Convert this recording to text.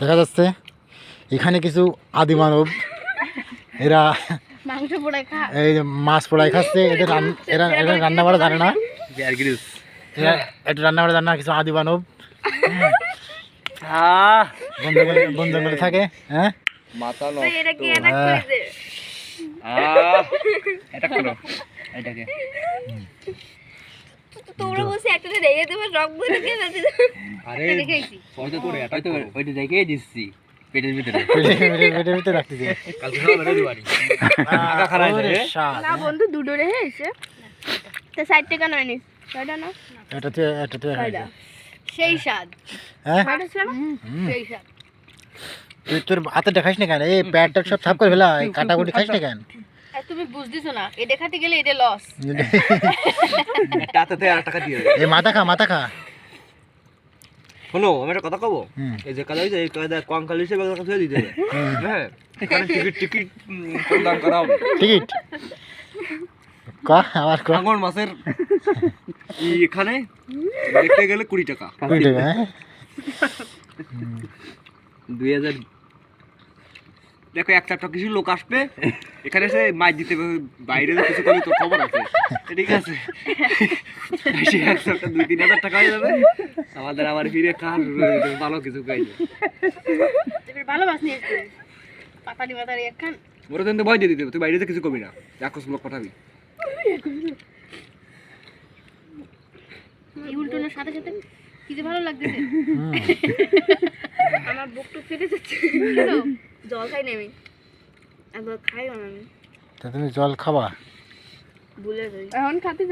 দেখা যাচ্ছে এখানে কিছু আদি মানব, এরা মাংস পোড়ায় খা। এই যে মাছ পোড়াই খাচ্ছে। এরা রান্না বাড়া জানে না, এরা একটু রান্না বাড়া জানে না, কিছু আদি মানব বন জঙ্গলে থাকে। হ্যাঁ মাথা ভাই, এটা কি নষ্ট। অ্যাটাক করেছে? এটা করো এটাকে। তোমরা বসে একটাতে রেখে দেবে, রক বলে কে যাচ্ছে? আরে রেখেছি। ওইটা তোরে এটা ওইটা দেখেই দিচ্ছি পেটের ভিতরে। পেটের ভিতরে রাখতেছে। কালকে সকালে দিবানি আগা খারাপ ওরে রে। শাল। না বন্ধু, দুটো রেখে এসে তো 60 টাকা নয় নিস। ছয়টা না, এটাতে ছয়টা। সেই স্বাদ। হ্যাঁ ছয়টা ছিল না? সেই স্বাদ। তুই তোর হাতে দেখাইস না কেন? এই প্যাডটা সব সাফ করে ফেলা, এই কাটাকুটি খাইস না কেন? আর তুমি বুঝতেছো না, এটা খাতে গেলে এটা লস। টাকাতে আর টাকা দিয়ে দে। এই মাথা খা। শোনো আমি একটা কথা কব। হুম। এই যে কাজ হইছে এই কাজ কঙ্কাল হিসেবে কাজ করে দিতে হবে। হ্যাঁ এখানে টিকিট প্রদান করা হবে। টিকিট আবার আঙুর মাছের এখানে দেখতে গেলে 20 টাকা। 20 টাকা। হ্যাঁ 2000 দেখো এক চারটা কিছু লোক আসবে এখানে এসে মাছ দিতে হবে, বাইরে যে কিছু করবি তোর খবর আছে, ঠিক আছে? এসে এক চারটা 2-3 হাজার টাকা হয়ে যাবে, আমাদের আবার ফিরে খাওয়া শুরু হয়ে যাবে, ভালো কিছু খাইবে। এবার ভালো মাছ নিয়ে এসেছি, পাতালি পাতালি একখান। ওরা কিন্তু ভয় দিয়ে দিতে হবে, তুই বাইরে যে কিছু করবি না, একশো লোক পাঠাবি। এই উল্টোনোর সাথে সাথে কি যে ভালো লাগতেছে। আমার বুকটা ফেটে যাচ্ছে। কেন? জল খাই না আমি, একবার খাইও না আমি, তা তুমি জল খাবা? ভুলে যাই এখন খাতে